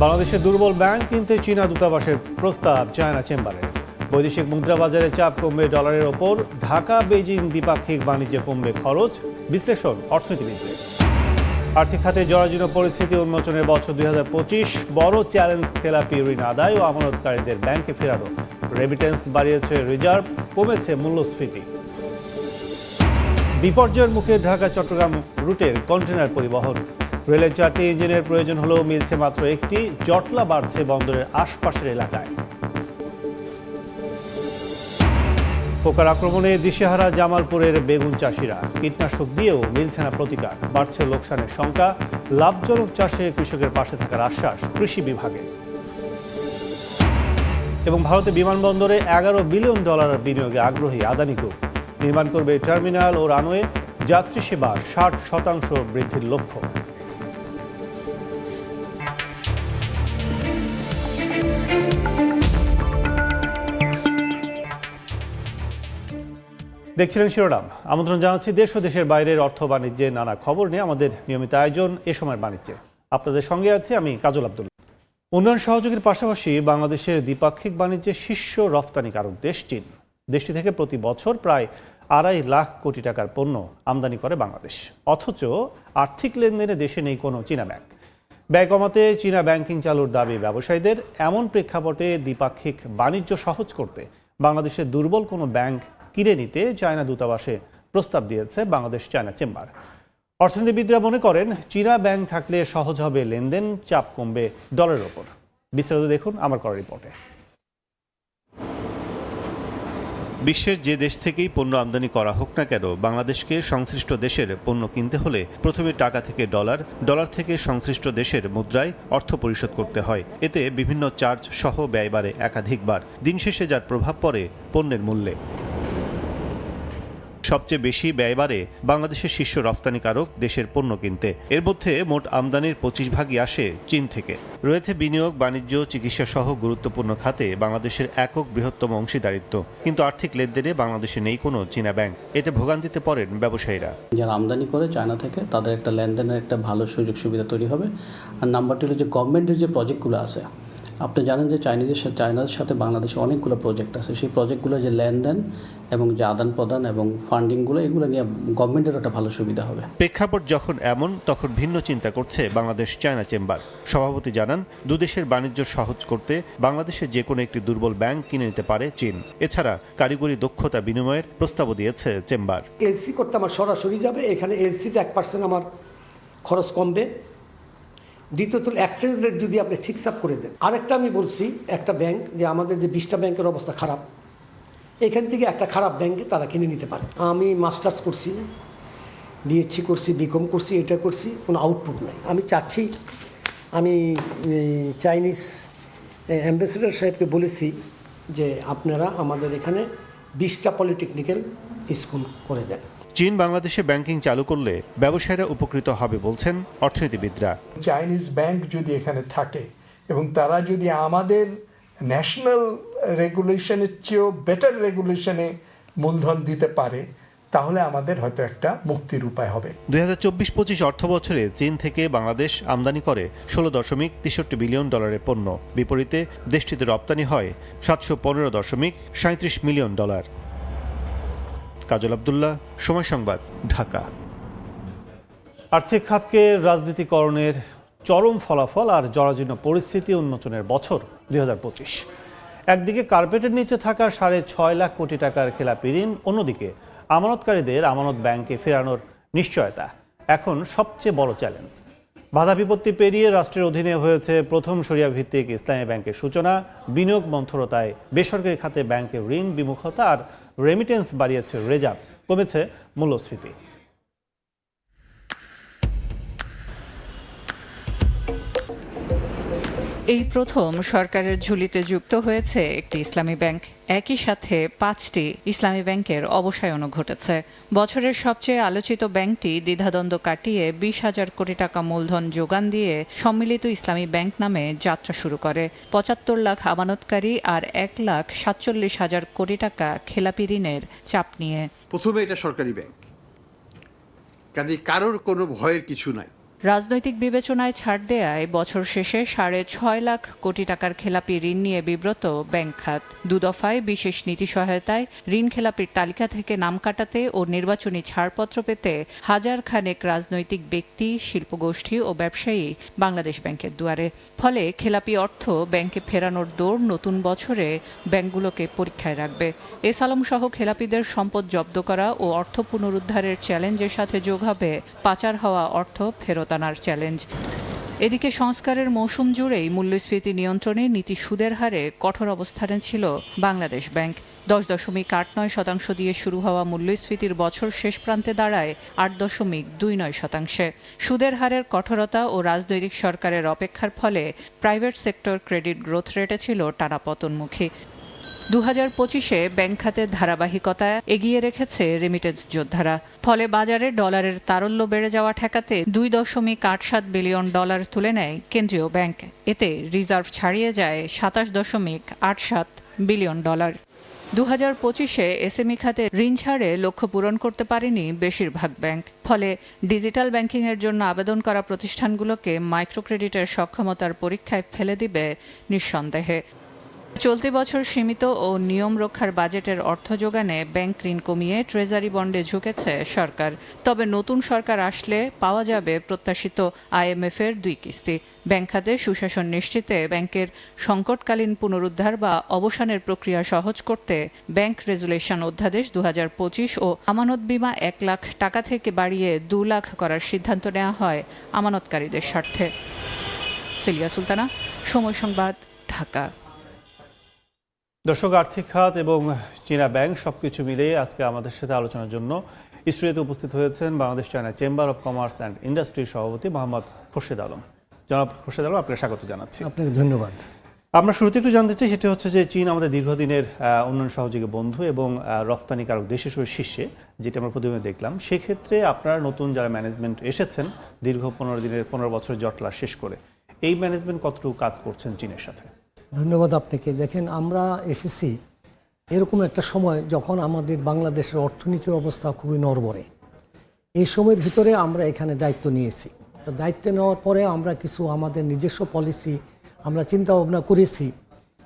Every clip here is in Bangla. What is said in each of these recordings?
বাংলাদেশের দুর্বল ব্যাংক কিনতে চীনা দূতাবাসের প্রস্তাব চায়না চেম্বারে। বৈদেশিক মুদ্রা বাজারে চাপ কমবে ডলারের ওপর। ঢাকা বেইজিং দ্বিপাক্ষিক বাণিজ্যে কমবে খরচ, বিশ্লেষণ অর্থনীতিবিদদের। আর্থিক খাতে জরাজীর্ণ পরিস্থিতি উন্মোচনের বছর 2025, বড় চ্যালেঞ্জ খেলাপি ঋণ আদায় ও আমানতকারীদের ব্যাংকে ফেরানো। রেমিটেন্স বাড়িয়েছে রিজার্ভ, কমেছে মূল্যস্ফীতি। বিপর্যয়ের মুখে ঢাকা চট্টগ্রাম রুটের কন্টেনার পরিবহন। রেলের 4টি ইঞ্জিনের প্রয়োজন হলেও মিলছে মাত্র একটি। জটলা বাড়ছে বন্দরের আশপাশের এলাকায়। পোকার আক্রমণে দিশেহারা জামালপুরের বেগুন চাষিরা। কীটনাশক দিয়েও মিলছে না প্রতিকার। বাড়ছে লোকসানের শঙ্কা। লাভজনক চাষে কৃষকের পাশে থাকার আশ্বাস কৃষি বিভাগের। এবং ভারতে বিমানবন্দরে $11 বিলিয়ন বিনিয়োগে আগ্রহী আদানি গ্রুপ। নির্মাণ করবে টার্মিনাল ও রানওয়ে। যাত্রী সেবা 60% বৃদ্ধির লক্ষ্য। দেখছিলেন শিরোনাম। আমন্ত্রণ জানাচ্ছি দেশ ও দেশের বাইরের অর্থ বাণিজ্যের নানা খবর নিয়ে আমাদের নিয়মিত আয়োজন এ সময়ের বাণিজ্যে। আপনাদের সঙ্গে আছি আমি কাজল আব্দুল্লাহ। উন্নয়ন সহযোগীর পাশাপাশি বাংলাদেশের দ্বিপাক্ষিক বাণিজ্যের শীর্ষ রফতানিকারক দেশ চীন। দেশটি থেকে প্রতি বছর প্রায় 2.5 লাখ কোটি টাকার পণ্য আমদানি করে বাংলাদেশ। অথচ আর্থিক লেনদেনে দেশে নেই কোনো চীনা ব্যাংক। ব্যয় কমাতে চীনা ব্যাংকিং চালুর দাবি ব্যবসায়ীদের। এমন প্রেক্ষাপটে দ্বিপাক্ষিক বাণিজ্য সহজ করতে বাংলাদেশের দুর্বল কোনো ব্যাংক কিনে নিতে চায়না দূতাবাসে প্রস্তাব দিয়েছে বাংলাদেশ চায়না চেম্বার। অর্থনীতিবিদরা মনে করেন চীনা ব্যাংক থাকলে সহজ হবে লেনদেন, চাপ কমবে ডলারের ওপর। বিস্তারিত দেখুন আমার করা রিপোর্টে। বিশ্বের যে দেশ থেকেই পণ্য আমদানি করা হোক না কেন, বাংলাদেশকে সংশ্লিষ্ট দেশের পণ্য কিনতে হলে প্রথমে টাকা থেকে ডলার, ডলার থেকে সংশ্লিষ্ট দেশের মুদ্রায় অর্থ পরিশোধ করতে হয়। এতে বিভিন্ন চার্জ সহ ব্যয় বাড়ে একাধিকবার। দিন শেষে যার প্রভাব পড়ে পণ্যের মূল্যে। সবচেয়ে বেশি ব্যয় বাড়ে বাংলাদেশের শীর্ষ রফতানিকারক দেশের পণ্য কিনতে। এর মধ্যে মোট আমদানির 25% আসে চীন থেকে। রয়েছে বিনিয়োগ, বাণিজ্য, চিকিৎসা সহ গুরুত্বপূর্ণ খাতে বাংলাদেশের একক বৃহত্তম অংশীদারিত্ব। কিন্তু আর্থিক লেনদেনে বাংলাদেশে নেই কোনো চীনা ব্যাংক। এতে ভোগান্তিতে পড়েন ব্যবসায়ীরা। যারা আমদানি করে চায়না থেকে, তাদের একটা লেনদেনের একটা ভালো সুযোগ সুবিধা তৈরি হবে। আর নাম্বারটি হলো যে গভর্নমেন্টের যে প্রজেক্টগুলো আছে, আপনি জানেন যে চায়নার সাথে বাংলাদেশে অনেকগুলো প্রজেক্ট আছে। সেই প্রজেক্টগুলো যে লেনদেন এবং যে আদান প্রদান এবং ফান্ডিংগুলো, এগুলো নিয়ে গভর্নমেন্টের একটা ভালো সুবিধা হবে। প্রেক্ষাপট যখন এমন, তখন ভিন্ন চিন্তা করছে বাংলাদেশ চায়না চেম্বার। সভাপতি জানান, দুদেশের বাণিজ্য সহজ করতে বাংলাদেশের যে কোনো একটি দুর্বল ব্যাংক কিনে নিতে পারে চীন। এছাড়া কারিগরি দক্ষতা বিনিময়ের প্রস্তাবও দিয়েছে চেম্বার। এলসি করতে আমার সরাসরি যাবে, এখানে এলসিতে 1% আমার খরচ কমবে। দ্বিতীয়ত এক্সচেঞ্জ রেট যদি আপনি ফিক্স আপ করে দেন। আরেকটা আমি বলছি, একটা ব্যাংক যে আমাদের যে 20টা ব্যাংকের অবস্থা খারাপ, এখান থেকে একটা খারাপ ব্যাংকে তারা কিনে নিতে পারে। আমি মাস্টার্স করছি, বিএসসি করছি, বিকম করছি, এটা করছি, কোনো আউটপুট নাই। আমি চাচ্ছি, আমি চাইনিজ অ্যাম্বাসেডর সাহেবকে বলেছি যে আপনারা আমাদের এখানে 20টা পলিটেকনিক্যাল স্কুল করে দেন। চীন বাংলাদেশে ব্যাংকিং চালু করলে ব্যবসায়ীরা উপকৃত হবে বলছেন অর্থনীতিবিদরা। চাইনিজ ব্যাংক যদি এখানে থাকে এবং তারা যদি আমাদের ন্যাশনাল রেগুলেশনের চেয়েও বেটার রেগুলেশনে মূলধন দিতে পারে, তাহলে আমাদের হয়তো একটা মুক্তির উপায় হবে। 2024-25 অর্থ বছরে চীন থেকে বাংলাদেশ আমদানি করে $16.63 বিলিয়ন পণ্য। বিপরীতে দেশটিতে রপ্তানি হয় $715.37 মিলিয়ন। কাজল আব্দুল্লাহ, সময় সংবাদ, ঢাকা। আর্থিক খাতকে রাজনীতিকরণের চরম ফলাফল আর জরাজীর্ণ পরিস্থিতি উন্মোচনের বছর 2025। একদিকে কার্পেটের নিচে থাকা 6.5 লাখ কোটি টাকার খেলাপি ঋণ, অন্যদিকে আমানতকারীদের আমানত ব্যাংকে ফেরানোর নিশ্চয়তা এখন সবচেয়ে বড় চ্যালেঞ্জ। বাধা বিপত্তি পেরিয়ে রাষ্ট্রের অধীনে হয়েছে প্রথম শরিয়া ভিত্তিক ইসলামী ব্যাংকের সূচনা। বিনিয়োগ মন্থরতায় বেসরকারি খাতে ব্যাংকের ঋণ বিমুখতা আর রেমিটেন্স বাড়িয়েছে রিজার্ভ, কমেছে মূল্যস্ফীতি। এই প্রথম সরকারের ঝুলিতে যুক্ত হয়েছে একটি ইসলামী ব্যাংক। একই সাথে 5টি ইসলামী ব্যাংকের অবসায়নও ঘটেছে। বছরের সবচেয়ে আলোচিত ব্যাংকটি দ্বিধাদ্বন্দ্ব কাটিয়ে 20,000 কোটি টাকা মূলধন যোগান দিয়ে সম্মিলিত ইসলামী ব্যাংক নামে যাত্রা শুরু করে। 75 লাখ আমানতকারী আর 1,47,000 কোটি টাকা খেলাপি ঋণের চাপ নিয়ে। প্রথমে এটা সরকারি ব্যাংক, কাজে কারোর কোনো ভয়ের কিছু নাই। রাজনৈতিক বিবেচনায় ছাড় দেয়ায় বছর শেষে 6.5 লাখ কোটি টাকার খেলাপি ঋণ নিয়ে বিব্রত ব্যাংক খাত। দুদফায় বিশেষ নীতি সহায়তায় ঋণ খেলাপির তালিকা থেকে নাম কাটাতে ও নির্বাচনী ছাড়পত্র পেতে হাজার খানেক রাজনৈতিক ব্যক্তি, শিল্পগোষ্ঠী ও ব্যবসায়ী বাংলাদেশ ব্যাংকের দুয়ারে। ফলে খেলাপি অর্থ ব্যাংকে ফেরানোর দৌড় নতুন বছরে ব্যাংকগুলোকে পরীক্ষায় রাখবে। এস আলম সহ খেলাপিদের সম্পদ জব্দ করা ও অর্থ পুনরুদ্ধারের চ্যালেঞ্জের সাথে যোগ হবে পাচার হওয়া অর্থ ফেরত আনার চ্যালেঞ্জ। এদিকে সংস্কারের মৌসুম জুড়েই মূল্যস্ফীতি নিয়ন্ত্রণে নীতি সুদের হারে কঠোর অবস্থানে ছিল বাংলাদেশ ব্যাংক। 10.89% দিয়ে শুরু হওয়া মূল্যস্ফীতির বছর শেষ প্রান্তে দাঁড়ায় 8.29%। সুদের হারের কঠোরতা ও রাজনৈতিক সরকারের অপেক্ষার ফলে প্রাইভেট সেক্টর ক্রেডিট গ্রোথ রেটে ছিল টানা পতনমুখী। 2025-এ ব্যাংক খাতের ধারাবাহিকতা এগিয়ে রেখেছে রেমিটেন্স যোদ্ধারা। ফলে বাজারে ডলারের তারল্য বেড়ে যাওয়া ঠেকাতে $2.87 বিলিয়ন তুলে নেয় কেন্দ্রীয় ব্যাংক। এতে রিজার্ভ ছাড়িয়ে যায় $27.87 বিলিয়ন। 2025-এ এসএমই খাতে ঋণ ছাড়ে লক্ষ্য পূরণ করতে পারেনি বেশিরভাগ ব্যাংক। ফলে ডিজিটাল ব্যাংকিংয়ের জন্য আবেদন করা প্রতিষ্ঠানগুলোকে মাইক্রোক্রেডিটের সক্ষমতার পরীক্ষায় ফেলে দিবে নিঃসন্দেহে। চলতি বছর সীমিত ও নিয়ম রক্ষার বাজেটের অর্থ যোগানে ব্যাংক ঋণ কমিয়ে ট্রেজারি বন্ডে ঝুঁকেছে সরকার। তবে নতুন সরকার আসলে পাওয়া যাবে প্রত্যাশিত IMF-এর 2 কিস্তি। ব্যাংক খাতে সুশাসন নিশ্চিতে ব্যাংকের সংকটকালীন পুনরুদ্ধার বা অবসানের প্রক্রিয়া সহজ করতে ব্যাংক রেজুলেশন অধ্যাদেশ 2025 ও আমানত বীমা 1 লাখ টাকা থেকে বাড়িয়ে 2 লাখ করার সিদ্ধান্ত নেওয়া হয় আমানতকারীদের স্বার্থে। সিলিয়া সুলতানা, সময় সংবাদ, ঢাকা। দর্শক, আর্থিক খাত এবং চীনা ব্যাংক সবকিছু মিলিয়ে আজকে আমাদের সাথে আলোচনার জন্য স্টুডিওতে উপস্থিত হয়েছেন Bangladesh China chamber of commerce and ইন্ডাস্ট্রির সভাপতি মোহাম্মদ খোরশেদ আলম। জনাব খোরশেদ আলম, আপনাকে স্বাগত জানাচ্ছি। আপনাকে ধন্যবাদ। আমরা শুরুতে একটু জানতে চাই, সেটা হচ্ছে যে চীন আমাদের দীর্ঘদিনের উন্নয়ন সহযোগী বন্ধু এবং রপ্তানিকারক দেশ হিসেবে শীর্ষে, যেটা আমরা প্রতিদিন দেখলাম। সেক্ষেত্রে আপনারা নতুন যারা ম্যানেজমেন্ট এসেছেন দীর্ঘ 15 বছরের জটলা শেষ করে, এই ম্যানেজমেন্ট কতটুকু কাজ করছেন চীনের সাথে? ধন্যবাদ আপনাকে। দেখেন, আমরা এসেছি এরকম একটা সময় যখন আমাদের বাংলাদেশের অর্থনীতির অবস্থা খুবই নড়বড়ে। এই সময়ের ভিতরে আমরা এখানে দায়িত্ব নিয়েছি। তো দায়িত্ব নেওয়ার পরে আমরা কিছু আমাদের নিজস্ব পলিসি আমরা চিন্তা ভাবনা করেছি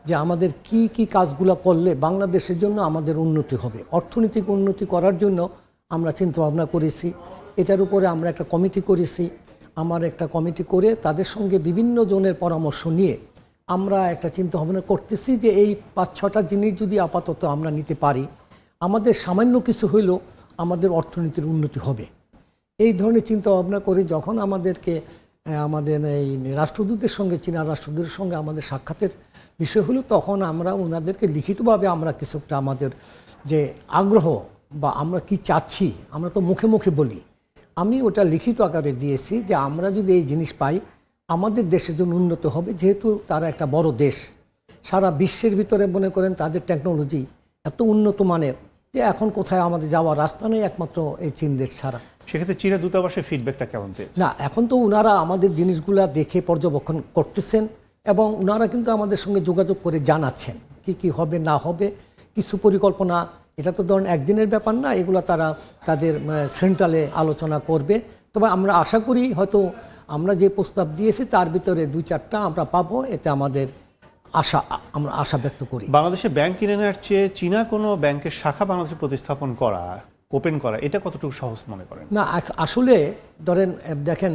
যে আমাদের কি কি কাজগুলো করলে বাংলাদেশের জন্য আমাদের উন্নতি হবে, অর্থনৈতিক উন্নতি করার জন্য আমরা চিন্তা ভাবনা করেছি। এটার উপরে আমরা একটা কমিটি করেছি। আমার একটা কমিটি করে তাদের সঙ্গে বিভিন্ন জনের পরামর্শ নিয়ে আমরা একটা চিন্তা ভাবনা করতেছি যে এই 5-6টা জিনিস যদি আপাতত আমরা নিতে পারি, আমাদের সামান্য কিছু হইলেও আমাদের অর্থনীতির উন্নতি হবে। এই ধরনের চিন্তা ভাবনা করে যখন আমাদের এই রাষ্ট্রদূতের সঙ্গে, চীনা রাষ্ট্রদূতের সঙ্গে আমাদের সাক্ষাতের বিষয় হলো, তখন আমরা ওনাদেরকে লিখিতভাবে আমরা কিছুটা আমাদের যে আগ্রহ বা আমরা কি চাচ্ছি, আমরা তো মুখে মুখে বলি, আমি ওটা লিখিত আকারে দিয়েছি যে আমরা যদি এই জিনিস পাই আমাদের দেশের জন্য উন্নত হবে। যেহেতু তারা একটা বড় দেশ, সারা বিশ্বের ভিতরে মনে করেন তাদের টেকনোলজি এত উন্নত মানের যে এখন কোথায় আমাদের যাওয়ার রাস্তা নেই একমাত্র এই চীন দেশ ছাড়া। সেক্ষেত্রে চীনের দূতাবাসের ফিডব্যাকটা কেমন পেয়েছে? না, এখন তো ওনারা আমাদের জিনিসগুলা দেখে পর্যবেক্ষণ করতেছেন এবং ওনারা কিন্তু আমাদের সঙ্গে যোগাযোগ করে জানাচ্ছেন কি কি হবে না হবে, কিছু পরিকল্পনা। এটা তো ধরেন একদিনের ব্যাপার না, এগুলো তারা তাদের সেন্ট্রালে আলোচনা করবে। তবে আমরা আশা করি হয়তো আমরা যে প্রস্তাব দিয়েছি তার ভিতরে 2-4টা আমরা পাবো, এতে আমাদের আমরা আশা ব্যক্ত করি। বাংলাদেশে ব্যাংক কিনে নেওয়ার চেয়ে চীনা কোনো ব্যাংকের শাখা বাংলাদেশে প্রতিস্থাপন করা, ওপেন করা, এটা কতটুকু সহজ মনে করেন? না, আসলে ধরেন দেখেন,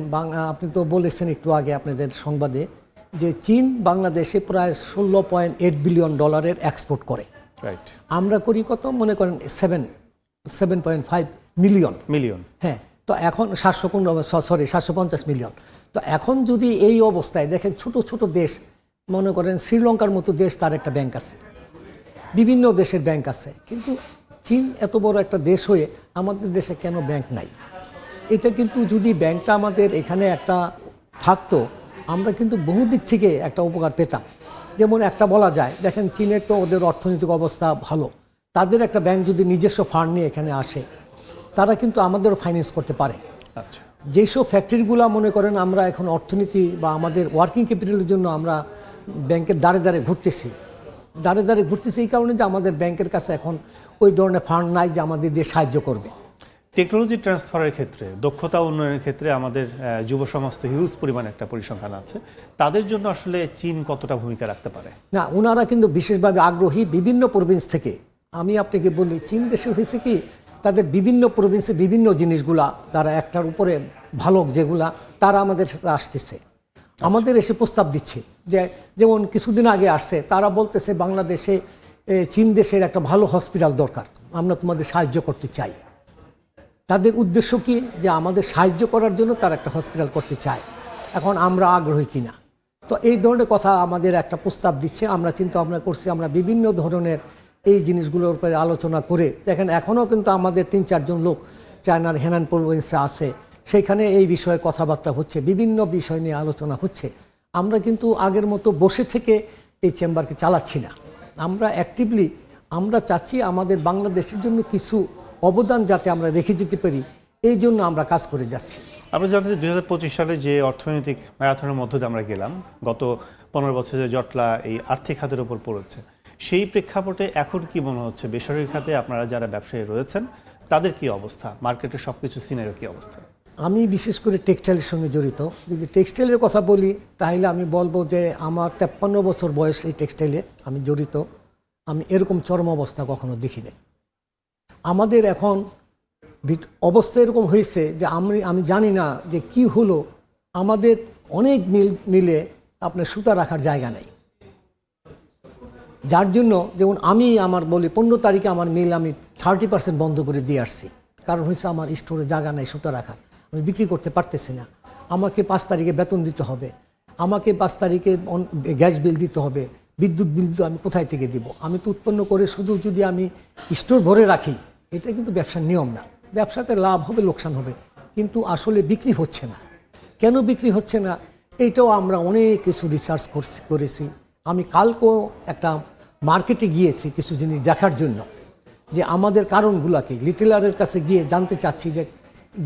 আপনি তো বলেছেন একটু আগে আপনাদের সংবাদে যে চীন বাংলাদেশে প্রায় $16.8 বিলিয়ন এক্সপোর্ট করে। রাইট। আমরা করি কত মনে করেন 7.5 মিলিয়ন। হ্যাঁ, তো এখন 750 মিলিয়ন। তো এখন যদি এই অবস্থায় দেখেন, ছোট ছোট দেশ মনে করেন শ্রীলঙ্কার মতো দেশ, তার একটা ব্যাংক আছে, বিভিন্ন দেশের ব্যাংক আছে, কিন্তু চীন এত বড় একটা দেশ হয়ে আমাদের দেশে কেন ব্যাংক নাই? এটা কিন্তু যদি ব্যাংকটা আমাদের এখানে একটা থাকতো, আমরা কিন্তু বহু দিক থেকে একটা উপকার পেতাম। যেমন একটা বলা যায়, দেখেন চীনের তো ওদের অর্থনৈতিক অবস্থা ভালো, তাদের একটা ব্যাংক যদি নিজস্ব ফান্ড নিয়ে এখানে আসে, তারা কিন্তু আমাদেরও ফাইন্যান্স করতে পারে। আচ্ছা, যেসব ফ্যাক্টরিগুলো মনে করেন আমরা এখন অর্থনীতি বা আমাদের ওয়ার্কিং ক্যাপিটালের জন্য আমরা ব্যাংকের দ্বারে দ্বারে ঘুরতেছি এই কারণে যে আমাদের ব্যাংকের কাছে এখন ওই ধরনের ফান্ড নাই যে আমাদের দিয়ে সাহায্য করবে। টেকনোলজি ট্রান্সফারের ক্ষেত্রে, দক্ষতা উন্নয়নের ক্ষেত্রে আমাদের যুব সমাজ তো হিউজ পরিমাণ একটা পরিসংখ্যান আছে, তাদের জন্য আসলে চীন কতটা ভূমিকা রাখতে পারে? না, ওনারা কিন্তু বিশেষভাবে আগ্রহী বিভিন্ন প্রভিন্স থেকে। আমি আপনাকে বলি, চীন দেশে হয়েছে কি, তাদের বিভিন্ন প্রভিন্সে বিভিন্ন জিনিসগুলা তারা একটার উপরে ভালো যেগুলা তারা আমাদের সাথে আসতেছে, আমাদের এসে প্রস্তাব দিচ্ছে। যে যেমন কিছুদিন আগে আসছে, তারা বলতেছে বাংলাদেশে চীন দেশের একটা ভালো হসপিটাল দরকার, আমরা তোমাদের সাহায্য করতে চাই। তাদের উদ্দেশ্য কি, যে আমাদের সাহায্য করার জন্য তারা একটা হসপিটাল করতে চায়। এখন আমরা আগ্রহী কিনা, তো এই ধরনের কথা আমাদের একটা প্রস্তাব দিচ্ছে। আমরা চিন্তা ভাবনা করছি, আমরা বিভিন্ন ধরনের এই জিনিসগুলোর উপরে আলোচনা করে দেখেন, এখনও কিন্তু আমাদের 3-4 জন লোক চায়নার হেনান প্রভিন্সে আছে, সেইখানে এই বিষয়ে কথাবার্তা হচ্ছে, বিভিন্ন বিষয় নিয়ে আলোচনা হচ্ছে। আমরা কিন্তু আগের মতো বসে থেকে এই চেম্বারকে চালাচ্ছি না, আমরা অ্যাক্টিভলি আমরা চাচ্ছি আমাদের বাংলাদেশের জন্য কিছু অবদান যাতে আমরা রেখে যেতে পারি, এই জন্য আমরা কাজ করে যাচ্ছি। আমরা জানতে চাই 2025 সালে যে অর্থনৈতিক ম্যারাথনের মধ্য দিয়ে আমরা গেলাম, গত 15 বছরের জটলা এই আর্থিক খাতের উপর পড়েছে, সেই প্রেক্ষাপটে এখন কি মনে হচ্ছে বেসরকারি খাতে আপনারা যারা ব্যবসায়ী রয়েছেন তাদের কি অবস্থা, মার্কেটের সবকিছু সিনারিও কি অবস্থা? আমি বিশেষ করে টেক্সটাইলের সঙ্গে জড়িত। যদি টেক্সটাইলের কথা বলি তাহলে আমি বলবো যে আমার 53 বছর বয়স এই টেক্সটাইলে আমি জড়িত, আমি এরকম চরম অবস্থা কখনো দেখিনি। আমাদের এখন অবস্থা এরকম হয়েছে যে আমি জানি না যে কি হলো, আমাদের অনেক মিলে আপনার সুতা রাখার জায়গা নেই, যার জন্য যেমন আমি আমার বলি 15 তারিখে আমার মিল আমি 30% বন্ধ করে দিয়ে আসছি। কারণ হয়েছে আমার স্টোরে জায়গা নেই সুতা রাখার, আমি বিক্রি করতে পারতেছি না। আমাকে 5 তারিখে বেতন দিতে হবে, আমাকে 5 তারিখে গ্যাস বিল দিতে হবে, বিদ্যুৎ বিল আমি কোথায় থেকে দিব? আমি তো উৎপন্ন করে শুধু যদি আমি স্টোর ভরে রাখি, এটা কিন্তু ব্যবসার নিয়ম না। ব্যবসাতে লাভ হবে লোকসান হবে, কিন্তু আসলে বিক্রি হচ্ছে না। কেন বিক্রি হচ্ছে না, এইটাও আমরা অনেক কিছু রিসার্চ করেছি। আমি কালকেও একটা মার্কেটে গিয়েছি কিছু জিনিস দেখার জন্য, যে আমাদের কারণগুলোকে রিটেলারের কাছে গিয়ে জানতে চাচ্ছি। যে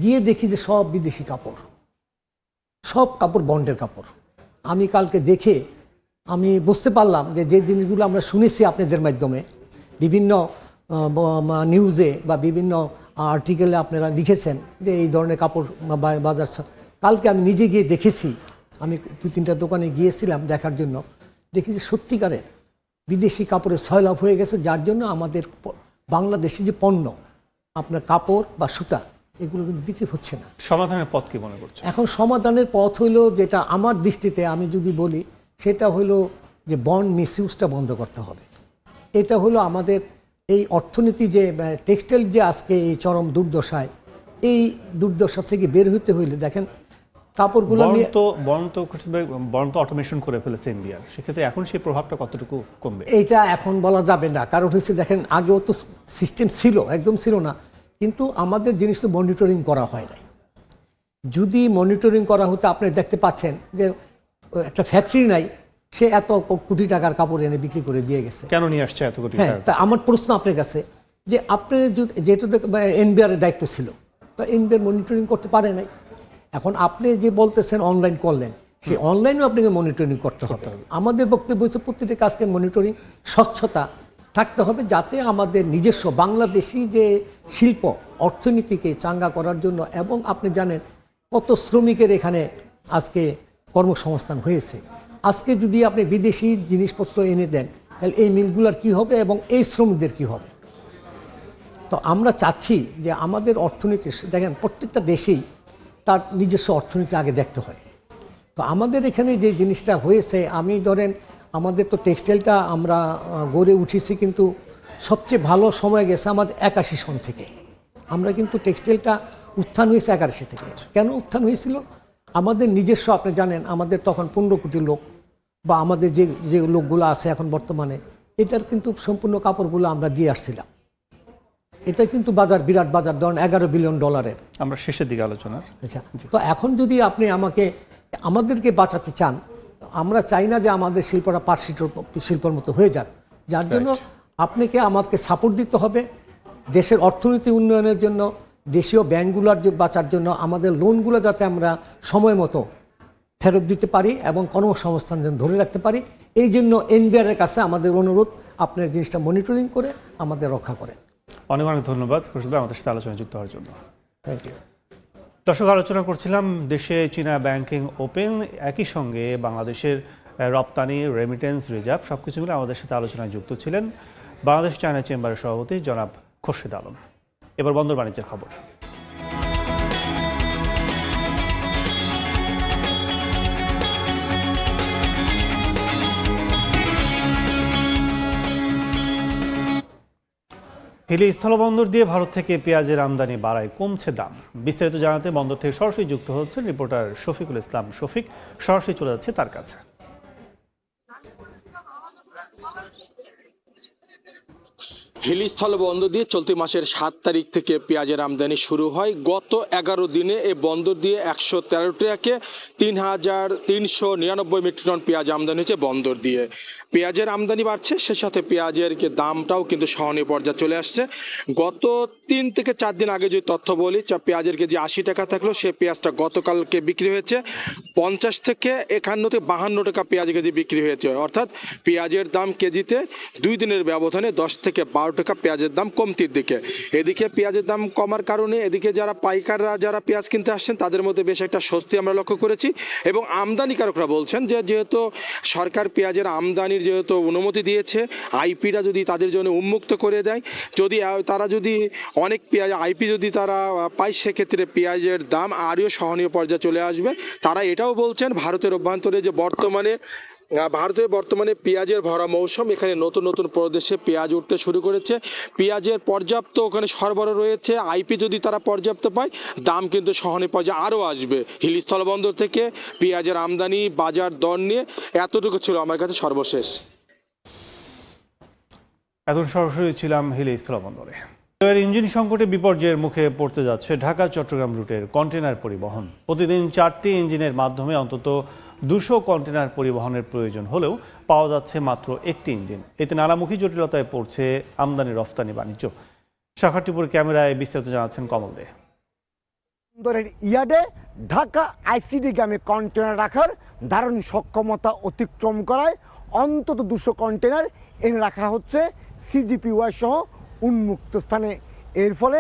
গিয়ে দেখি যে সব বিদেশি কাপড়, সব কাপড় বন্ডের কাপড়। আমি কালকে দেখে আমি বুঝতে পারলাম যে যে জিনিসগুলো আমরা শুনেছি আপনাদের মাধ্যমে, বিভিন্ন নিউজে বা বিভিন্ন আর্টিকেলে আপনারা লিখেছেন যে এই ধরনের কাপড় বাজার, কালকে আমি নিজে গিয়ে দেখেছি। আমি 2-3টা দোকানে গিয়েছিলাম দেখার জন্য, দেখেছি সত্যিকারের বিদেশি কাপড়ের সয়লাভ হয়ে গেছে, যার জন্য আমাদের বাংলাদেশি যে পণ্য আপনার কাপড় বা সুতা এগুলো কিন্তু বিক্রি হচ্ছে না। সমাধানের পথ কি মনে করছে? এখন সমাধানের পথ হইলো, যেটা আমার দৃষ্টিতে আমি যদি বলি, সেটা হলো যে বন্ড মিসইউজটা বন্ধ করতে হবে। এটা হলো আমাদের এই অর্থনীতি যে টেক্সটাইল যে আজকে এই চরম দুর্দশায়, এই দুর্দশা থেকে বের হইতে হইলে দেখেন কাপড়গুলো নিয়ে বন্ড তো অটোমেশন করে ফেলেছে এনবিআর, সেক্ষেত্রে এখন সেই প্রভাবটা কতটুকু কমবে এইটা এখন বলা যাবে না। কারণ হচ্ছে দেখেন আগেও তো সিস্টেম ছিল, একদম ছিল না, কিন্তু আমাদের জিনিস তো মনিটরিং করা হয় নাই। যদি মনিটরিং করা হতো, আপনি দেখতে পাচ্ছেন যে একটা ফ্যাক্টরি নাই, সে এত কোটি টাকার কাপড় এনে বিক্রি করে দিয়ে গেছে। কেন নিয়ে আসছে এত কোটি হ্যাঁ, টাকা? তা আমার প্রশ্ন আপনার কাছে, যে আপনি যেহেতু এনবিআর এর দায়িত্ব ছিল, তো এনবিআর মনিটরিং করতে পারে নাই। এখন আপনি যে বলতেছেন অনলাইন করলেন, সেই অনলাইনেও আপনাকে মনিটরিং করতে হবে। আমাদের বক্তব্য হচ্ছে প্রত্যেকটি কাজকে মনিটরিং, স্বচ্ছতা থাকতে হবে, যাতে আমাদের নিজস্ব বাংলাদেশি যে শিল্প অর্থনীতিকে চাঙ্গা করার জন্য, এবং আপনি জানেন কত শ্রমিকের এখানে আজকে কর্মসংস্থান হয়েছে। আজকে যদি আপনি বিদেশি জিনিসপত্র এনে দেন, তাহলে এই মিলগুলোর কি হবে এবং এই শ্রমিকদের কি হবে? তো আমরা চাচ্ছি যে আমাদের অর্থনীতি, দেখেন প্রত্যেকটা দেশেই তার নিজস্ব অর্থনীতি আগে দেখতে হয়। তো আমাদের এখানে যে জিনিসটা হয়েছে, আমি ধরেন আমাদের তো টেক্সটাইলটা আমরা গড়ে উঠেছি, কিন্তু সবচেয়ে ভালো সময় গেছে আমাদের 81 সন থেকে। আমরা কিন্তু টেক্সটাইলটা উত্থান হয়েছে 81 থেকে। কেন উত্থান হয়েছিল? আমাদের নিজস্ব, আপনি জানেন আমাদের তখন 15 কোটি লোক, বা আমাদের যে লোকগুলো আছে এখন বর্তমানে, এটার কিন্তু সম্পূর্ণ কাপড়গুলো আমরা দিয়ে আসছিলাম। এটা কিন্তু বাজার, বিরাট বাজার, ধরেন $11 বিলিয়ন। আমরা শেষের দিকে আলোচনার। আচ্ছা, তো এখন যদি আপনি আমাদেরকে বাঁচাতে চান, আমরা চাই না যে আমাদের শিল্পটা পাট শিল্পের মতো হয়ে যাক, যার জন্য আপনাকে আমাকে সাপোর্ট দিতে হবে দেশের অর্থনীতি উন্নয়নের জন্য, দেশীয় ব্যাংকগুলোর বাঁচার জন্য, আমাদের লোনগুলো যাতে আমরা সময় মতো ফেরত দিতে পারি এবং কর্মসংস্থান যেন ধরে রাখতে পারি। এই জন্য এনবিআর-এর কাছে আমাদের অনুরোধ, আপনার জিনিসটা মনিটরিং করে আমাদের রক্ষা করেন। অনেক অনেক ধন্যবাদ খুরশিদ ভাই আমাদের সাথে আলোচনায় যুক্ত হওয়ার জন্য। Thank you. দর্শক, আলোচনা করছিলাম দেশে চীনা ব্যাংকিং ওপেন, একই সঙ্গে বাংলাদেশের রপ্তানি, রেমিটেন্স, রিজার্ভ সবকিছু মিলে আমাদের সাথে আলোচনায় যুক্ত ছিলেন বাংলাদেশ চায়না চেম্বারের সভাপতি জনাব খোরশেদ আলম। এবার বন্দর বাণিজ্যের খবর। হিলি স্থলবন্দর দিয়ে ভারত থেকে পেঁয়াজের আমদানি বাড়ায়, কমছে দাম। বিস্তারিত জানাতে বন্দর থেকে সরাসরি যুক্ত হচ্ছেন রিপোর্টার শফিকুল ইসলাম শফিক। সরাসরি চলে যাচ্ছে তার কাছে। হিলি স্থলবন্দর দিয়ে চলতি মাসের 7 তারিখ থেকে পেঁয়াজের আমদানি শুরু হয়। গত 11 দিনে এই বন্দর দিয়ে 113 ট্রাকে 3,399 মেট্রিক টন পেঁয়াজ আমদানি হয়েছে বন্দর দিয়ে। পেঁয়াজের আমদানি বাড়ছে, সে সাথে পেঁয়াজের দামটাও কিন্তু সহনীয় পর্যায়ে চলে আসছে। গত 3 থেকে 4 দিন আগে যদি তথ্য বলি, পেঁয়াজের কেজি 80 টাকা থাকলো, সে পেঁয়াজটা গতকালকে বিক্রি হয়েছে 50 থেকে 51 থেকে 52 টাকা পেঁয়াজ কেজি বিক্রি হয়েছে। অর্থাৎ পেঁয়াজের দাম কেজিতে 2 দিনের ব্যবধানে 10 থেকে 12 টাকা পেঁয়াজের দাম কমতির দিকে। এদিকে পেঁয়াজের দাম কমার কারণে এদিকে যারা পাইকাররা যারা পেঁয়াজ কিনতে আসছেন তাদের মধ্যে বেশ একটা স্বস্তি আমরা লক্ষ্য করেছি। এবং আমদানিকারকরা বলছেন যে যেহেতু সরকার পেঁয়াজের আমদানির যেহেতু অনুমতি দিয়েছে, আইপিটা যদি তাদের জন্য উন্মুক্ত করে দেয়, যদি তারা যদি অনেক পেঁয়াজ আইপি যদি তারা পায়, সেক্ষেত্রে পেঁয়াজের দাম আরও সহনীয় পর্যায়ে চলে আসবে। তারা এটাও বলছেন ভারতের অভ্যন্তরে যে বর্তমানে পেঁয়াজের ভরা মৌসুম, এখানে নতুন নতুন প্রদেশে পেঁয়াজ উঠতে শুরু করেছে, পেঁয়াজের পর্যাপ্ত ওখানে সরবরাহ রয়েছে, আইপি যদি তারা পর্যাপ্ত পায়, দাম কিন্তু সহনীয় পর্যায়ে আরও আসবে। হিলি স্থলবন্দর থেকে পেঁয়াজের আমদানি বাজার দর নিয়ে এতটুকু ছিল আমার কাছে সর্বশেষ। এখন সরাসরি ছিলাম হিলি স্থলবন্দরে। ইঞ্জিন সংকটে বিপর্যয়ের মুখে পড়তে যাচ্ছে ঢাকা চট্টগ্রাম রুটের কন্টেনার পরিবহন। প্রতিদিন 4টি ইঞ্জিনের মাধ্যমে অন্তত 200 কন্টেনার পরিবহনের প্রয়োজন হলেও পাওয়া যাচ্ছে মাত্র 1টি ইঞ্জিন। এতে নানামুখী জটিলতায় পড়ছে আমদানি রফতানি বাণিজ্য। শাখাটিপুর ক্যামেরায় বিস্তারিত জানাচ্ছেন কমল দে। বন্দরের ইয়ার্ডে ঢাকা আইসিডিগামী কন্টেনার রাখার দারুণ সক্ষমতা অতিক্রম করায় অন্তত 200 কন্টেনার এনে রাখা হচ্ছে সিজিপিওয়াই সহ উন্মুক্ত স্থানে। এর ফলে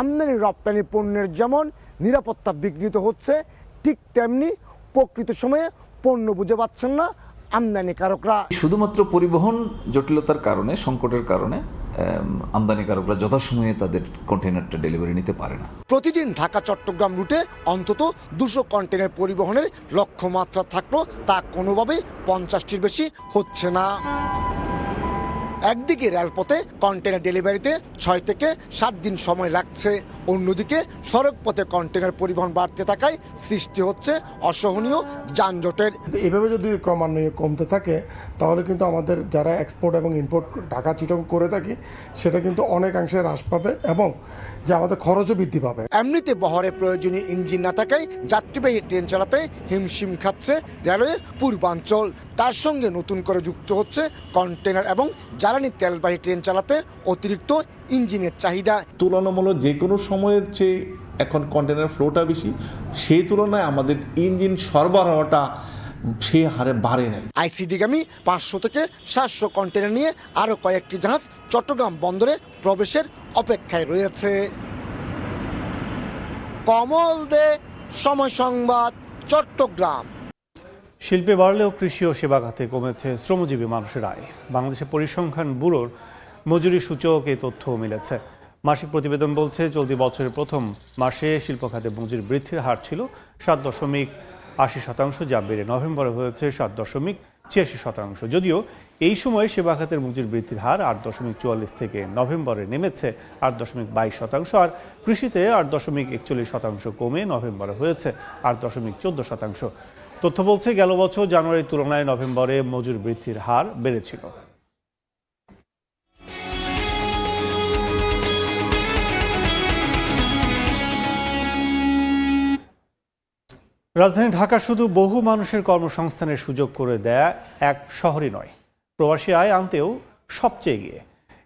আমদানি রপ্তানি পণ্যের যেমন নিরাপত্তা বিঘ্নিত হচ্ছে, ঠিক তেমনি প্রকৃত সময়ে পণ্য বুঝে পাচ্ছেন না আমদানিকারকরা। শুধুমাত্র পরিবহন জটিলতার কারণে, সংকটের কারণে আমদানিকারকরা যথাসময়ে তাদের কন্টেনারটা ডেলিভারি নিতে পারে না। প্রতিদিন ঢাকা চট্টগ্রাম রুটে অন্তত 200 কন্টেনার পরিবহনের লক্ষ্যমাত্রা থাকলেও তা কোনোভাবেই 50টির বেশি হচ্ছে না। একদিকে রেলপথে কন্টেনার ডেলিভারিতে 6 থেকে 7 দিন সময় লাগছে, অন্যদিকে সড়কপথে কন্টেনার পরিবহন বাড়তে থাকায় সৃষ্টি হচ্ছে অসহনীয় যানজটের। এভাবে যদি ক্রমান্বয়ে কমতে থাকে তাহলে কিন্তু আমাদের যারা এক্সপোর্ট এবং ইম্পোর্ট ঢাকা চিটং করে থাকি সেটা কিন্তু অনেকাংশে হ্রাস পাবে এবং যে আমাদের খরচও বৃদ্ধি পাবে। এমনিতে বহরে প্রয়োজনীয় ইঞ্জিন না থাকায় যাত্রীবাহী ট্রেন চালাতে হিমশিম খাচ্ছে রেলওয়ে পূর্বাঞ্চল। তার সঙ্গে নতুন করে যুক্ত হচ্ছে কন্টেনার এবং জ্বালানি তেলবাহী ট্রেন চালাতে অতিরিক্ত ইঞ্জিনের চাহিদা। তুলনামূলক যে কোনো সময়ের চেয়ে এখন কন্টেনার ফ্লোটা বেশি, সেই তুলনায় আমাদের ইঞ্জিন সরবরাহটা সে হারে বাড়ে নাই। আইসিডিগামী 500 থেকে 700 কন্টেনার নিয়ে আরও কয়েকটি জাহাজ চট্টগ্রাম বন্দরে প্রবেশের অপেক্ষায় রয়েছে। কমল দে, সময় সংবাদ, চট্টগ্রাম। শিল্পে বাড়লেও কৃষি ও সেবা খাতে কমেছে শ্রমজীবী মানুষের আয়। বাংলাদেশের পরিসংখ্যান ব্যুরোর মজুরি সূচক এই তথ্য মিলেছে। মাসিক প্রতিবেদন বলছে চলতি বছরের প্রথম মাসে শিল্প খাতে মজুরি বৃদ্ধির হার ছিল 7.80%, যা বেড়ে নভেম্বরে হয়েছে 7.86%। যদিও এই সময় সেবা খাতের মজুরি বৃদ্ধির হার 8.44 থেকে নভেম্বরে নেমেছে 8.22%, আর কৃষিতে 8.41% কমে নভেম্বরে হয়েছে 8.14%। তথ্য বলছে গেল বছর জানুয়ারির তুলনায় নভেম্বরে মজুরি বৃদ্ধির হার বেড়েছিল। রাজধানী ঢাকা শুধু বহু মানুষের কর্মসংস্থানের সুযোগ করে দেয়া এক শহরই নয়, প্রবাসী আয় আনতেও সবচেয়ে এগিয়ে।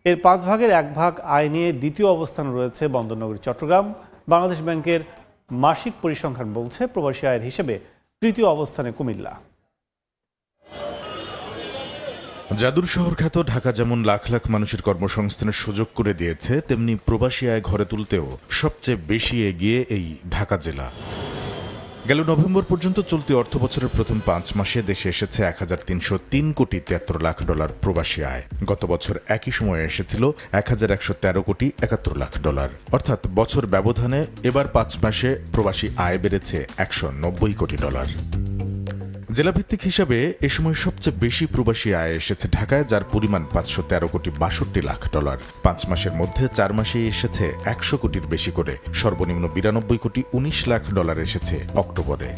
এর 5 ভাগের 1 ভাগ আয় নিয়ে দ্বিতীয় অবস্থানে রয়েছে বন্দরনগরী চট্টগ্রাম। বাংলাদেশ ব্যাংকের মাসিক পরিসংখ্যান বলছে প্রবাসী আয়ের হিসেবে তৃতীয় অবস্থানে কুমিল্লা। জাদুর শহর খ্যাত ঢাকা যেমন লাখ লাখ মানুষের কর্মসংস্থানের সুযোগ করে দিয়েছে, তেমনি প্রবাসী আয় ঘরে তুলতেও সবচেয়ে বেশি এগিয়ে এই ঢাকা জেলা। গেল নভেম্বর পর্যন্ত চলতি অর্থবছরের প্রথম 5 মাসে দেশে এসেছে 1,303 কোটি 73 লাখ ডলার প্রবাসী আয়। গত বছর একই সময়ে এসেছিল 1,113 কোটি 71 লাখ ডলার। অর্থাৎ বছর ব্যবধানে এবার 5 মাসে প্রবাসী আয় বেড়েছে 190 কোটি ডলার। জেলাভিত্তিক হিসাবে এ সময় সবচেয়ে বেশি প্রবাসী আয় এসেছে ঢাকায়, যার পরিমাণ 513 কোটি 62 লাখ ডলার। 5 মাসের মধ্যে 4 মাসেই এসেছে 100 কোটির বেশি করে। সর্বনিম্ন 92 কোটি 19 লাখ ডলার এসেছে অক্টোবরে।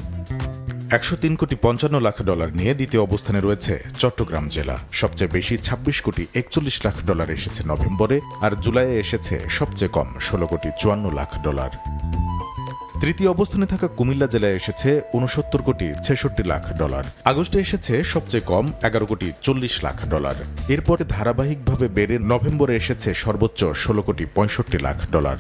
103 কোটি 55 লাখ ডলার নিয়ে দ্বিতীয় অবস্থানে রয়েছে চট্টগ্রাম জেলা। সবচেয়ে বেশি 26 কোটি 41 লাখ ডলার এসেছে নভেম্বরে, আর জুলাইয়ে এসেছে সবচেয়ে কম 16 কোটি 54 লাখ ডলার। তৃতীয় অবস্থানে থাকা কুমিল্লা জেলায় এসেছে 69 কোটি 66 লাখ ডলার। আগস্টে এসেছে সবচেয়ে কম 11 কোটি 40 লাখ ডলার। এরপরে ধারাবাহিকভাবে বেড়ে নভেম্বরে এসেছে সর্বোচ্চ 16 কোটি 65 লাখ ডলার।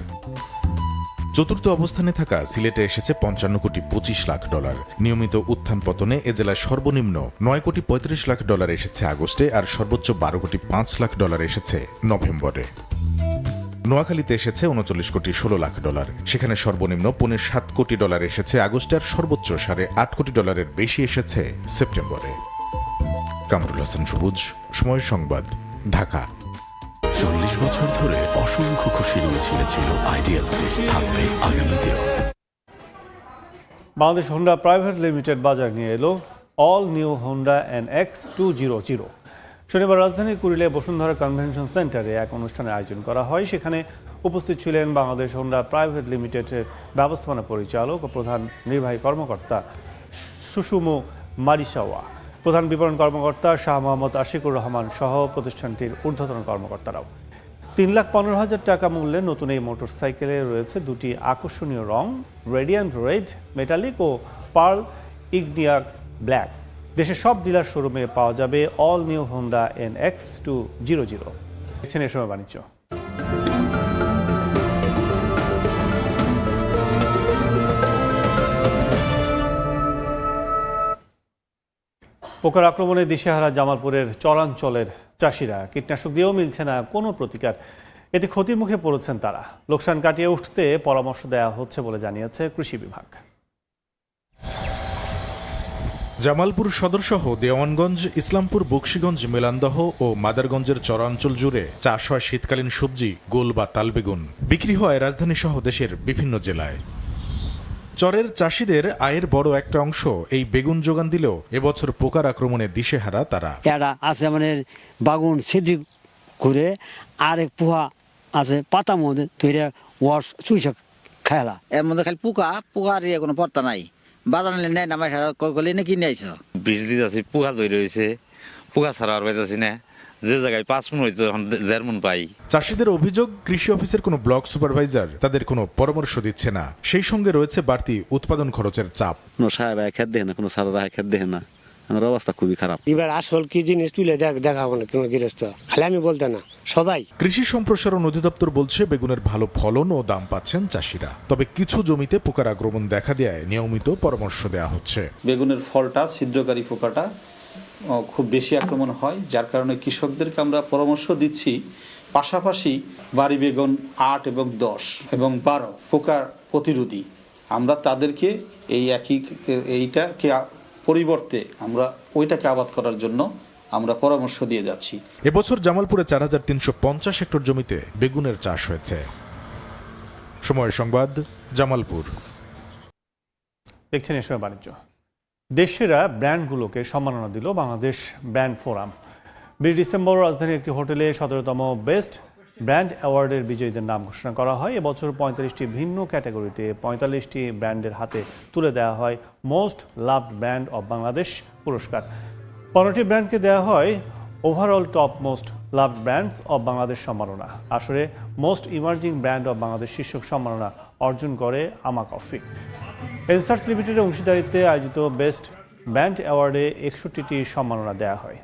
চতুর্থ অবস্থানে থাকা সিলেটে এসেছে 55 কোটি 25 লাখ ডলার। নিয়মিত উত্থান পতনে এ জেলায় সর্বনিম্ন 9 কোটি 35 লাখ ডলার এসেছে আগস্টে, আর সর্বোচ্চ 12 কোটি 5 লাখ ডলার এসেছে নভেম্বরে। নোয়াখালীতে এসেছে 39 কোটি 16 লাখ ডলার। সেখানে সর্বনিম্ন 7 কোটি ডলার এসেছে আগস্টে, আর সর্বোচ্চ 8.5 কোটি ডলারের বেশি এসেছে সেপ্টেম্বরে। কামরুল হাসান সবুজ, সময় সংবাদ, ঢাকা। 40 বছর ধরে অসংখ্য খুশির মিছিলে ছিল আইডিএলসি, থাকবে আগামীতেও। বাংলাদেশ হোন্ডা প্রাইভেট লিমিটেড বাজার নিয়ে এলো অল নিউ হোন্ডা NX 200। শনিবার রাজধানীর কুড়িলে বসুন্ধরা কনভেনশন সেন্টারে এক অনুষ্ঠানের আয়োজন করা হয়। সেখানে উপস্থিত ছিলেন বাংলাদেশ হোন্ডা প্রাইভেট লিমিটেডের ব্যবস্থাপনা পরিচালক ও প্রধান নির্বাহী কর্মকর্তা সুষুমু মারিসাওয়া, প্রধান বিপণন কর্মকর্তা শাহ মোহাম্মদ আশিকুর রহমান সহ প্রতিষ্ঠানটির ঊর্ধ্বতন কর্মকর্তারাও। 3,15,000 টাকা মূল্যের নতুন এই মোটরসাইকেলে রয়েছে দুটি আকর্ষণীয় রং, রেডিয়ান্ট রেড মেটালিক ও পার্ল ইগনিয়াক ব্ল্যাক। দেশের সব ডিলার শোরুমে পাওয়া যাবে অল নিউ হোন্ডা NX 200। দেখছেন এ সময় বাণিজ্য। পোকার আক্রমণে দিশেহারা জামালপুরের চরাঞ্চলের চাষিরা। কীটনাশক দিয়েও মিলছে না কোনো প্রতিকার, এতে ক্ষতির মুখে পড়েছেন তারা। লোকসান কাটিয়ে উঠতে পরামর্শ দেওয়া হচ্ছে বলে জানিয়েছে কৃষি বিভাগ। জামালপুর সদরসহ দেওয়ানগঞ্জ, ইসলামপুর, বকশীগঞ্জ, মেলান্দহ ও মাদারগঞ্জের চরাঞ্চল জুড়ে চাষ হয় শীতকালীন সবজি গোল বা তালবেগুন। বিক্রি হয় রাজধানী সহ দেশের বিভিন্ন জেলায়। চরের চাষিদের আয়ের বড় একটা অংশ এই বেগুন যোগান দিলেও এবছর পোকার আক্রমণে দিশেহারা তারা। এরা আছে মানে বাগুন সেদি করে, আরেক পোহা আছে পাতা মধ্যে ধরে ওয়াশ চুইসা খেলা। এর মধ্যে খালি পোকার কোনো পর্তা নাই। বাজার নিলে নেয় নামাই কলে না কিনে আইস বিষ দিয়ে আছি, পোকা ধরে রয়েছে, পোকা ছাড়া আর পাইতেছি না। যে জায়গায় 5 মণ হইতো এখন 1.5 মণ পাই। চাষিদের অভিযোগ, কৃষি অফিসের কোনো ব্লক সুপারভাইজার তাদের কোনো পরামর্শ দিচ্ছে না। সেই সঙ্গে রয়েছে বাড়তি উৎপাদন খরচের চাপ। কোনো সাহেব খেত দেখে না, কোনো সারা খেত দেখে না, আমার অবস্থা খুবই খারাপ। এবার আসল কি জিনিস তুলে দেখাবো না কোনো গৃহস্থ, খালি আমি বলতে না সবাই। কৃষি সম্প্রসারণ অধিদপ্তর বলছে বেগুনের ভালো ফলন ও দাম পাচ্ছেন চাষিরা, তবে কিছু জমিতে পোকার আক্রমণ দেখা দেয় নিয়মিত পরামর্শ দেওয়া হচ্ছে। বেগুনের ফলটা ছিদ্রকারী পোকাটা খুব বেশি আক্রমণ হয়, যার কারণে কৃষকদেরকে আমরা পরামর্শ দিচ্ছি পাশাপাশি বাড়ি বেগুন 8 এবং 10 এবং 12 পোকার প্রতিরোধী আমরা তাদেরকে এইটাকে পরিবর্তে আমরা ওইটাকে আবাদ করার জন্য আমরা পরামর্শ দিয়ে যাচ্ছি। এবছর জামালপুরে 4,350 হেক্টর জমিতে বেগুনের চাষ হয়েছে। সময় সংবাদ, জামালপুর। দেখছেন এ সময় বাণিজ্য। দেশসেরা ব্র্যান্ডগুলোকে সম্মাননা দিল বাংলাদেশ ব্র্যান্ড ফোরাম। 20 ডিসেম্বর রাজধানীর একটি হোটেলে 17তম বেস্ট ব্র্যান্ড অ্যাওয়ার্ডের বিজয়ীদের নাম ঘোষণা করা হয়। এবছর 45টি ভিন্ন ক্যাটাগরিতে 45টি ব্র্যান্ডের হাতে তুলে দেওয়া হয় most loved brand of Bangladesh পুরস্কার। 15টি ব্র্যান্ডকে দেওয়া হয় overall top most loved brands of Bangladesh সম্মাননা। আসরে most emerging brand of Bangladesh শীর্ষক সম্মাননা অর্জন করে আমা কফি। এনসার্চ লিমিটেডের অংশীদারিত্বে আয়োজিত বেস্ট ব্র্যান্ড অ্যাওয়ার্ডে 61টি সম্মাননা দেওয়া হয়।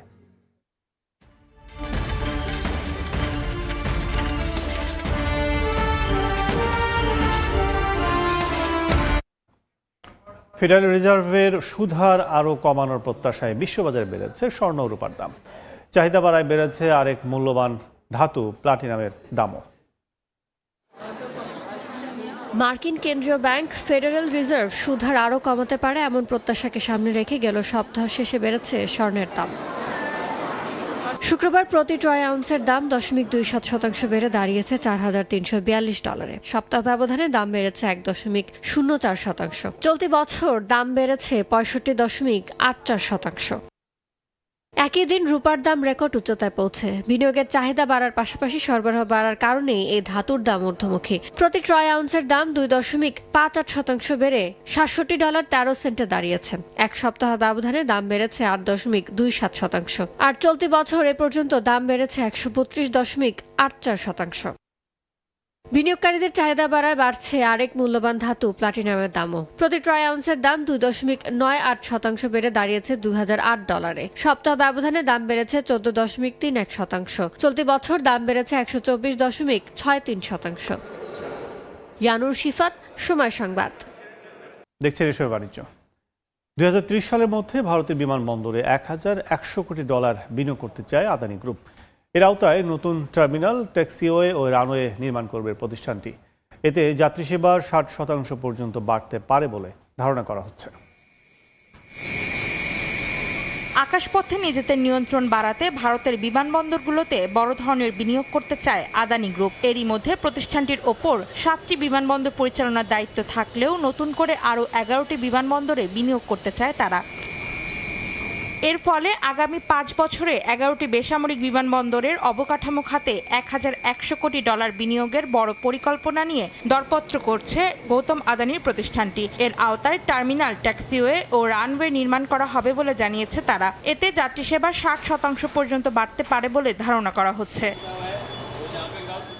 ফেডারেল রিজার্ভের সুদহার আরও কমানোর প্রত্যাশায় বিশ্ববাজারে বেড়েছে স্বর্ণ ও রূপার দাম। চাহিদা বাড়ায় বেড়েছে আরেক মূল্যবান ধাতু প্লাটিনামের দামও। মার্কিন কেন্দ্রীয় ব্যাংক ফেডারেল রিজার্ভ সুদ হার আরও কমাতে পারে এমন প্রত্যাশাকে সামনে রেখে গেল সপ্তাহ শেষে বেড়েছে স্বর্ণের দাম। শুক্রবার প্রতি ট্রয় আউন্সের দাম 0.27% বেড়ে দাঁড়িয়েছে $4,342। সপ্তাহ ব্যবধানে দাম বেড়েছে 1.04%। চলতি বছর দাম বেড়েছে 65.84%। একই দিন রূপার দাম রেকর্ড উচ্চতায় পৌঁছে। বিনিয়োগের চাহিদা বাড়ার পাশাপাশি সরবরাহ বাড়ার কারণেই এই ধাতুর দাম ঊর্ধ্বমুখী। প্রতি ট্রয় আউন্সের দাম 2.58% বেড়ে $67.13 দাঁড়িয়েছে। এক সপ্তাহ ব্যবধানে দাম বেড়েছে 8.27%। আর চলতি বছর এ পর্যন্ত দাম বেড়েছে 132.84%। বিনিয়োগকারীদের চাহিদা বাড়ায় বাড়ছে আরেক মূল্যবান ধাতু প্লাটিনামের দামও। প্রতি ট্রয় আউন্সের দাম 2.98% বেড়ে দাঁড়িয়েছে $2008। সপ্তাহ ব্যবধানে দাম বেড়েছে 14.31%। চলতি বছর দাম বেড়েছে 124.63%। ইয়ানুর শিফাত, সময় সংবাদ। দেখছেন এসব বাণিজ্য। 2030 সালের মধ্যে ভারতের বিমানবন্দরে $1,100 কোটি বিনিয়োগ করতে চায় আদানি গ্রুপ। এর আওতায় নতুন টার্মিনাল, ট্যাক্সিওয়ে ও রানওয়ে নির্মাণ করবে প্রতিষ্ঠানটি। এতে যাত্রী সেবার 60% পর্যন্ত বাড়তে পারে বলে ধারণা করা হচ্ছে। আকাশপথে নিজেদের নিয়ন্ত্রণ বাড়াতে ভারতের বিমানবন্দরগুলোতে বড় ধরনের বিনিয়োগ করতে চায় আদানি গ্রুপ। এরই মধ্যে প্রতিষ্ঠানটির ওপর 7টি বিমানবন্দর পরিচালনার দায়িত্ব থাকলেও নতুন করে আরও 11টি বিমানবন্দরে বিনিয়োগ করতে চায় তারা। এর ফলে আগামী 5 বছরে 11টি বেসামরিক বিমানবন্দরের অবকাঠামো খাতে $1,100 কোটি বিনিয়োগের বড় পরিকল্পনা নিয়ে দরপত্র করছে গৌতম আদানির প্রতিষ্ঠানটি। এর আওতায় টার্মিনাল, ট্যাক্সিওয়ে ও রানওয়ে নির্মাণ করা হবে বলে জানিয়েছে তারা। এতে যাত্রী সেবা 60% পর্যন্ত বাড়তে পারে বলে ধারণা করা হচ্ছে।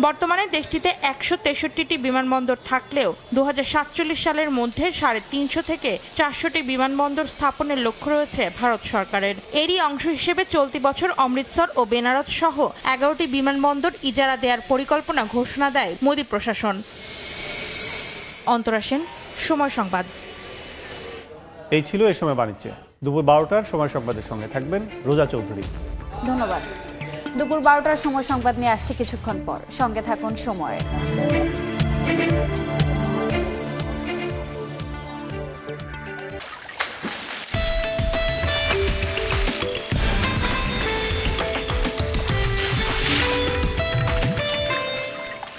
বর্তমানে দেশটিতে 163টি বিমানবন্দর থাকলেও 2047 সালের মধ্যে 350 থেকে 400টি বিমানবন্দর স্থাপনের লক্ষ্য রয়েছে ভারত সরকারের। এরই অংশ হিসেবে চলতি বছর অমৃতসর ও বেনারস সহ 11টি বিমানবন্দর ইজারা দেওয়ার পরিকল্পনা ঘোষণা দেয় মোদী প্রশাসন। অন্তরা সেন, সময় সংবাদ। এই ছিল এই সময় বাণিজ্যে। দুপুর 12টার সময় সংবাদের সঙ্গে থাকবেন রোজা চৌধুরী। ধন্যবাদ। দুপুর 12টার সময় সংবাদ নিয়ে আসছে কিছুক্ষণ পর। সঙ্গে থাকুন সময়।